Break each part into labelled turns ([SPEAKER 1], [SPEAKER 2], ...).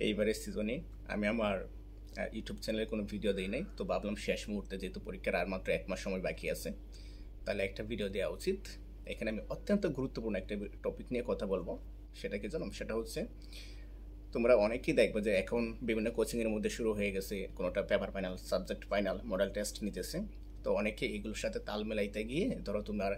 [SPEAKER 1] এইবারের সিজনে আমি আমার ইউটিউব চ্যানেলে কোনো ভিডিও দিই নাই, তো ভাবলাম শেষ মুহূর্তে যেহেতু পরীক্ষার আর মাত্র 1 মাস সময় বাকি আছে, তাহলে একটা ভিডিও দেওয়া উচিত। এখানে আমি অত্যন্ত গুরুত্বপূর্ণ একটা টপিক নিয়ে কথা বলবো। সেটা কি জানো? সেটা হচ্ছে, তোমরা অনেকেই দেখবে যে এখন বিভিন্ন কোচিংয়ের মধ্যে শুরু হয়ে গেছে, কোনোটা paper final, subject final, model test নিতেছে। তো অনেকে এগুলোর সাথে তাল মেলাইতে গিয়ে, ধরো তোমার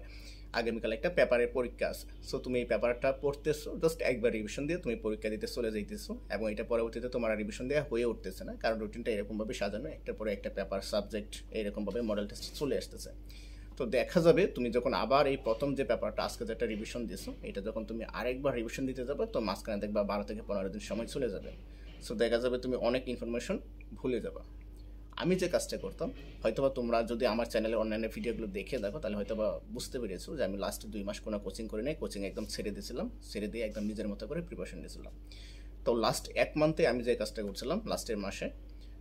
[SPEAKER 1] আগামীকাল একটা পেপারের পরীক্ষা আছে, সো তুমি এই পেপারটা পড়তেছো, জাস্ট একবার রিভিশন দিয়ে তুমি পরীক্ষা দিতে চলে যাইতেছো, এবং এটা পরবর্তীতে তোমার রিভিশন দেওয়া হয়ে উঠতেছে না, কারণ রুটিনটা এরকমভাবে সাজানো, একটার পরে একটা পেপার, সাবজেক্ট, এরকমভাবে মডেল টেস্ট চলে আসতেছে। তো দেখা যাবে তুমি যখন আবার এই প্রথম যে পেপারটা আজকে যেটা রিভিশন দিছো, এটা যখন তুমি আরেকবার রিভিশন দিতে যাবে, তো মাঝখানে দেখবা 12 থেকে 15 দিন সময় চলে যাবে। সো দেখা যাবে তুমি অনেক ইনফরমেশন ভুলে যাবা। আমি যে কাজটা করতাম, হয়তোবা তোমরা যদি আমার চ্যানেলে অন্যান্য ভিডিওগুলো দেখে দেখো, তাহলে হয়তোবা বুঝতে পেরেছো যে আমি লাস্ট 2 মাস কোনো কোচিং করে নেই, কোচিং একদম ছেড়ে দিয়েছিলাম, ছেড়ে দিয়ে একদম নিজের মতো করে প্রিপারেশন নিয়েছিলাম। তো লাস্ট 1 মান্থে আমি যে কাজটা করছিলাম, লাস্টের মাসে,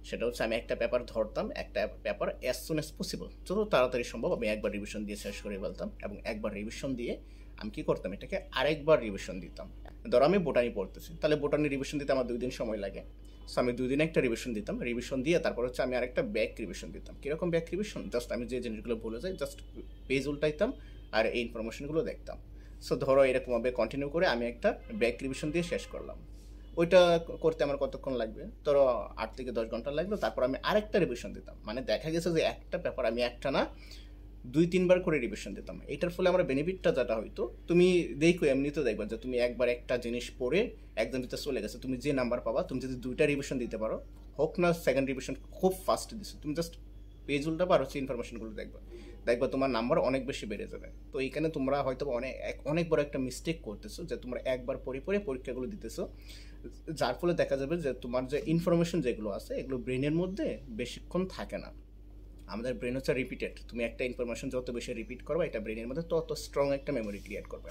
[SPEAKER 1] সেটা হচ্ছে আমি একটা পেপার ধরতাম, একটা paper as soon as possible, যত তাড়াতাড়ি সম্ভব আমি একবার রিভিশন দিয়ে শেষ করে ফেলতাম, এবং একবার রিভিশন দিয়ে আমি কী করতাম, এটাকে আরেকবার রিভিশন দিতাম। ধরো আমি বোটানি পড়তেছি, তাহলে বোটানি রিভিশন দিতে আমার 2 দিন সময় লাগে, সো আমি 2 দিনে একটা রিভিশন দিতাম, রিভিশন দিয়ে তারপর হচ্ছে আমি আরেকটা ব্যাক রিভিশন দিতাম। কীরকম ব্যাক রিভিশন? জাস্ট আমি যে জিনিসগুলো ভুলে যাই, জাস্ট পেজ উল্টাইতাম আর এই ইনফরমেশনগুলো দেখতাম। সো ধরো এরকমভাবে কন্টিনিউ করে আমি একটা ব্যাক রিভিশন দিয়ে শেষ করলাম। ওইটা করতে আমার কতক্ষণ লাগবে? ধরো 8 থেকে 10 ঘন্টা লাগবে। তারপর আমি আরেকটা রিভিশন দিতাম, মানে দেখা গেছে যে একটা পেপার আমি একটা না 2-3 বার করে রিভিশন দিতাম। এটার ফলে আমার বেনিফিটটা যেটা হইতো, তুমি দেখো এমনিতে দেখবা যে তুমি একবার একটা জিনিস পড়ে একদম ভিতরে চলে গেছে, তুমি যে নাম্বার পাবা, তুমি যদি 2টা রিভিশন দিতে পারো, হোক না সেকেন্ড রিভিশন খুব ফাস্ট দিছো, তুমি জাস্ট পেজ উল্টাবা আর হচ্ছে ইনফরমেশনগুলো দেখবা, দেখবা তোমার নাম্বার অনেক বেশি বেড়ে যাবে। তো এইখানে তোমরা হয়তো অনেক বড় একটা মিস্টেক করতেছো, যে তোমরা একবার পড়ে পড়ে পরীক্ষাগুলো দিতেছো, যার ফলে দেখা যাবে যে তোমার যে ইনফরমেশন যেগুলো আছে, এগুলো ব্রেনের মধ্যে বেশিক্ষণ থাকে না। আমাদের ব্রেন হচ্ছে রিপিটেড, তুমি একটা ইনফরমেশন যত বেশি রিপিট করবে, এটা ব্রেনের মধ্যে তত স্ট্রং একটা মেমোরি ক্রিয়েট করবে।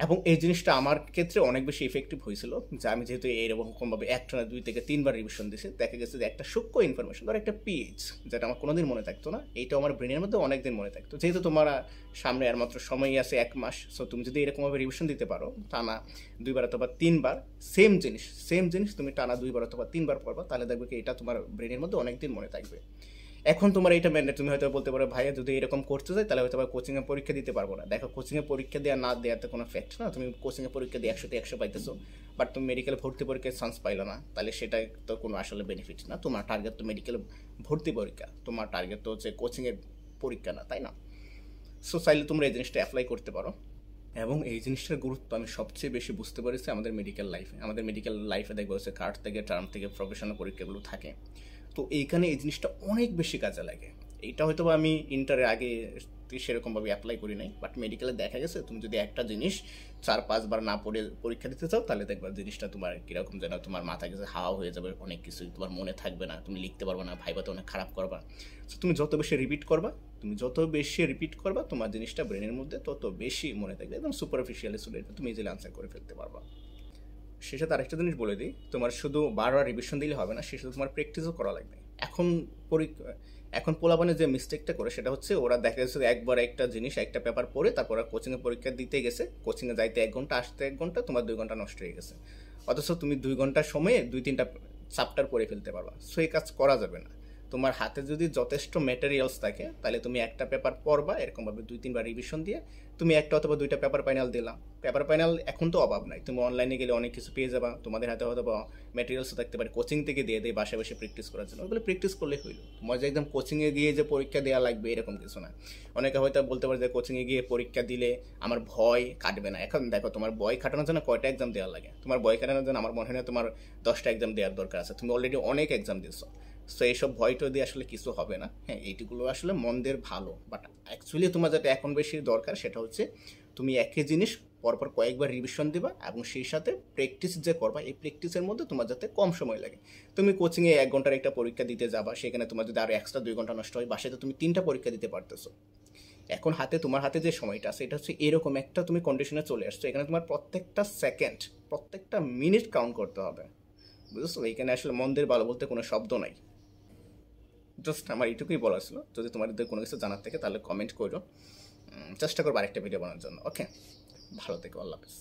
[SPEAKER 1] এবং এই জিনিসটা আমার ক্ষেত্রে অনেক বেশি ইফেক্টিভ হয়েছিল, যে আমি যেহেতু এইরকমভাবে একটানা 2 থেকে 3 বার রিভিশন দিয়েছি, দেখা গেছে যে একটা সূক্ষ্ম ইনফরমেশন, ধর একটা পিএইচ, যেটা আমার কোনোদিন মনে থাকতো না, এইটা আমার ব্রেনের মধ্যে অনেক দিন মনে থাকতো। যেহেতু তোমার সামনে আর মাত্র সময়ই আছে 1 মাস, সো তুমি যদি এরকমভাবে রিভিশন দিতে পারো, টানা 2 বার অথবা 3 বার সেম জিনিস তুমি টানা 2 বার অথবা 3 বার পড়বা, তাহলে দেখবে কি এটা তোমার ব্রেনের মধ্যে অনেক দিন মনে থাকবে। এখন তোমার এইটা ম্যান্ডেট, তুমি হয়তো বলতে পারো ভাইয়া যদি এরকম করতে চাই তাহলে হয়তো কোচিংয়ে পরীক্ষা দিতে পারবো না। দেখো, কোচিংয়ে পরীক্ষা দেওয়া না দেওয়াতে কোনো ফ্যাক্ট না। তুমি কোচিংয়ে পরীক্ষা দিয়ে 100তে 100 পাইতেছো, বাট তুমি মেডিকেল ভর্তি পরীক্ষায় চান্স পাইলো না, তাহলে সেটা তো কোনো আসলে বেনিফিট না। তোমার টার্গেট তো মেডিকেল ভর্তি পরীক্ষা, তোমার টার্গেট তো হচ্ছে কোচিংয়ের পরীক্ষা না, তাই না? সো চাইলে তোমরা এই জিনিসটা অ্যাপ্লাই করতে পারো। এবং এই জিনিসটার গুরুত্ব আমি সবচেয়ে বেশি বুঝতে পেরেছি আমাদের মেডিকেল লাইফে দেখবো হচ্ছে কার্ড থেকে, টার্ম থেকে, প্রফেশনাল পরীক্ষাগুলো থাকে। তো এইখানে এই জিনিসটা অনেক বেশি কাজে লাগে। এইটা হয়তো আমি ইন্টারের আগে সেরকমভাবে অ্যাপ্লাই করি নাই, বাট মেডিকেলে দেখা গেছে তুমি যদি একটা জিনিস 4-5 বার না পড়ে পরীক্ষা দিতে চাও, তাহলে দেখবা জিনিসটা তোমার কীরকম যেন তোমার মাথা গেছে হাওয়া হয়ে যাবে, অনেক কিছুই তোমার মনে থাকবে না, তুমি লিখতে পারবে না, ভাইবাতে অনেক খারাপ করবা। সো তুমি যত বেশি রিপিট করবা, তোমার জিনিসটা ব্রেনের মধ্যে তত বেশি মনে থাকবে, একদম সুপারফিশিয়ালি চলে যাবে, তুমি ইজিলি আনসার করে ফেলতে পারবা। শেষে আরেকটা জিনিস বলে দিই, তোমার শুধু বারবার রিভিশন দিলে হবে না, শেষে তোমার প্র্যাকটিসও করা লাগবে। এখন এখন পোলাপানে যে মিস্টেকটা করে, সেটা হচ্ছে ওরা দেখা যাচ্ছে একবার একটা জিনিস, একটা পেপার পড়ে তারপর ওরা কোচিংয়ে পরীক্ষা দিতে গেছে, কোচিংয়ে যাইতে 1 ঘন্টা, আসতে 1 ঘন্টা, তোমার 2 ঘন্টা নষ্ট হয়ে গেছে। অথচ তুমি 2 ঘন্টার সময়ে 2-3টা চ্যাপ্টার পড়ে ফেলতে পারবা। সো এই কাজ করা যাবে না। তোমার হাতে যদি যথেষ্ট ম্যাটেরিয়ালস থাকে, তাহলে তুমি একটা পেপার পড়বা, এরকমভাবে 2-3 বার রিভিশন দিয়ে তুমি একটা অথবা 2টা পেপার ফাইনাল দিলাম। পেপার ফাইনাল এখন তো অভাব নাই, তুমি অনলাইনে গেলে অনেক কিছু পেয়ে যাবা, তোমাদের হাতে হয়তো বা ম্যাটেরিয়ালসও থাকতে পারে, কোচিং থেকে দিয়ে দেয় বাসায় বসে প্র্যাকটিস করার জন্য, ওগুলো প্র্যাকটিস করলে হইলো। তোমার যে একদম কোচিংয়ে গিয়ে যে পরীক্ষা দেওয়া লাগবে এরকম কিছু না। অনেকে হয়তো বলতে পারে যে কোচিংয়ে গিয়ে পরীক্ষা দিলে আমার ভয় কাটবে না। এখন দেখো, তোমার ভয় কাটানোর জন্য কয়টা এক্সাম দেওয়া লাগে? তোমার ভয় কাটানোর জন্য আমার মনে হয় না তোমার 10টা এক্সাম দেওয়ার দরকার আছে, তুমি অলরেডি অনেক এক্সাম দিয়েছো। সো এইসব ভয়টা দিয়ে আসলে কিছু হবে না। হ্যাঁ, এইটিগুলো আসলে মনদের ভালো, বাট অ্যাকচুয়ালি তোমার যেটা এখন বেশি দরকার, সেটা হচ্ছে তুমি একই জিনিস পরপর কয়েকবার রিভিশন দিবা, এবং সেই সাথে প্র্যাকটিস যে করবা, এই প্র্যাকটিসের মধ্যে তোমার যাতে কম সময় লাগে। তুমি কোচিংয়ে 1 ঘন্টার একটা পরীক্ষা দিতে যাবা, সেখানে তোমার যদি আরও এক্সট্রা 2 ঘন্টা নষ্ট হয়, বাসায় তো তুমি 3টা পরীক্ষা দিতে পারতেছো। এখন তোমার হাতে যে সময়টা আছে, এটা হচ্ছে এরকম একটা তুমি কন্ডিশনে চলে আসছো, এখানে তোমার প্রত্যেকটা সেকেন্ড, প্রত্যেকটা মিনিট কাউন্ট করতে হবে, বুঝেছো? এইখানে আসলে মনদের ভালো বলতে কোনো শব্দ নাই। জাস্ট আমার এইটুকুই বলার ছিল। যদি তোমাদের কোনো কিছু জানার থাকে তাহলে কমেন্ট করো, চেষ্টা করবো আরেকটা ভিডিও বানানোর জন্য। ওকে, ভালো থেকো, আল্লাহ হাফেজ।